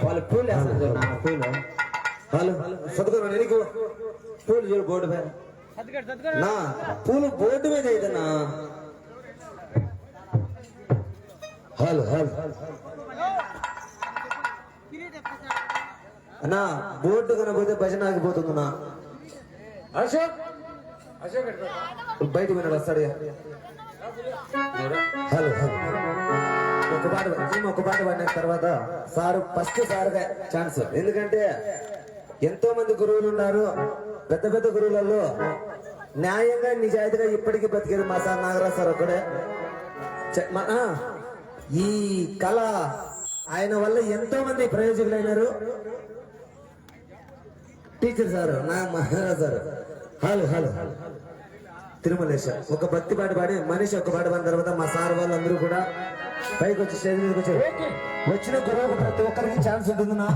వాళ్ళు పూలు వేస్తారు నా పూలు వాళ్ళు సదుకున్నా నీకు పూలు చూడు బోర్డు మీద నా పూలు బోర్డు మీద ఏదన్నా హలో హలో అన్నా బోర్డు కనపోతే భజన ఆగిపోతుందన్నా అశోక్ అశోక్ బయట విన్నాడు వస్తాడు హలో హలో ఒక పాట పాడిన తర్వాత సారు ఫస్ట్ సార్గా ఛాన్స్. ఎందుకంటే ఎంతో మంది గురువులు ఉన్నారు, పెద్ద పెద్ద గురువులలో న్యాయంగా నిజాయితీగా ఇప్పటికీ బతికేది మా సార్ నాగరాజ్ సార్ ఒక్కడే. ఈ కళ ఆయన వల్ల ఎంతో మంది ప్రయోజకులైనారు. టీచర్ సార్ నా Maharaj sir hello hello Tirumalesha ఒక భక్తి పాట పాడి మనిషి ఒక పాట పాడిన తర్వాత మా సార్ వాళ్ళందరూ కూడా పైకి వచ్చి స్టేజ్ మీదకి వచ్చారు. వచ్చిన గురువుకు ప్రతి ఒక్కరికి ఛాన్స్ ఉంటుంది నా